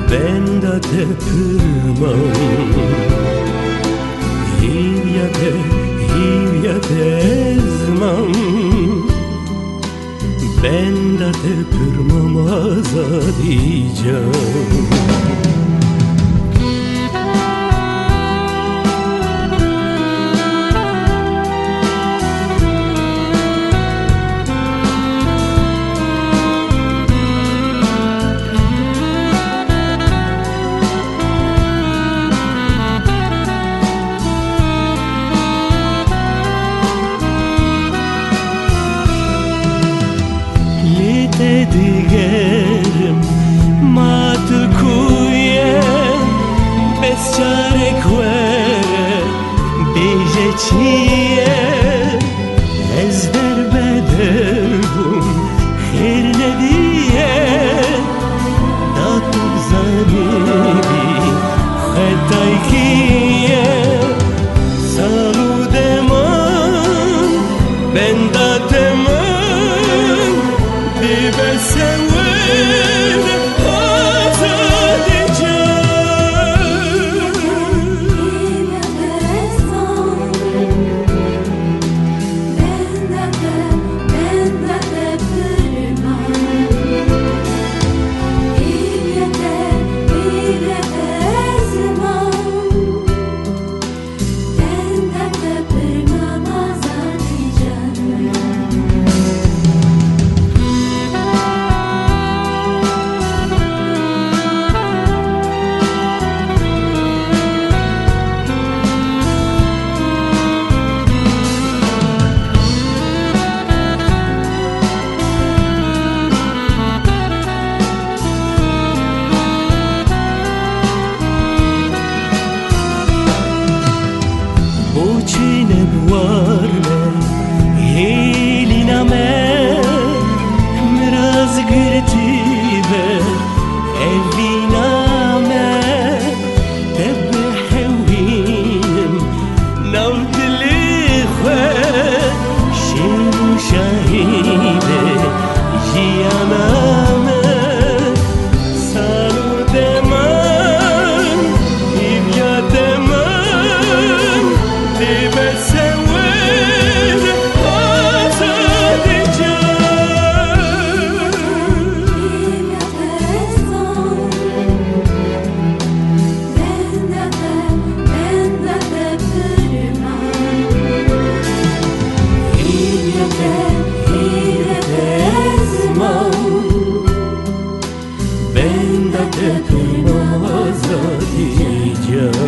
bendate pırmam Hivjate zmam Bendate pırmam azadicam digerim matı kuye besçare kvere bejeçiye ezber bederbum hirne diye datuk zanibi xetaykiye salu deman bendateman بسوين Cine buarme Heliname Miraz girtibe Eviname Tebe hewinem Navdili khwe Shiru shahide Jiyaname Salu deman Hivya deman بسوين azadicam Bendate pırmam Hivjate zmam Bendate pırmam azadicam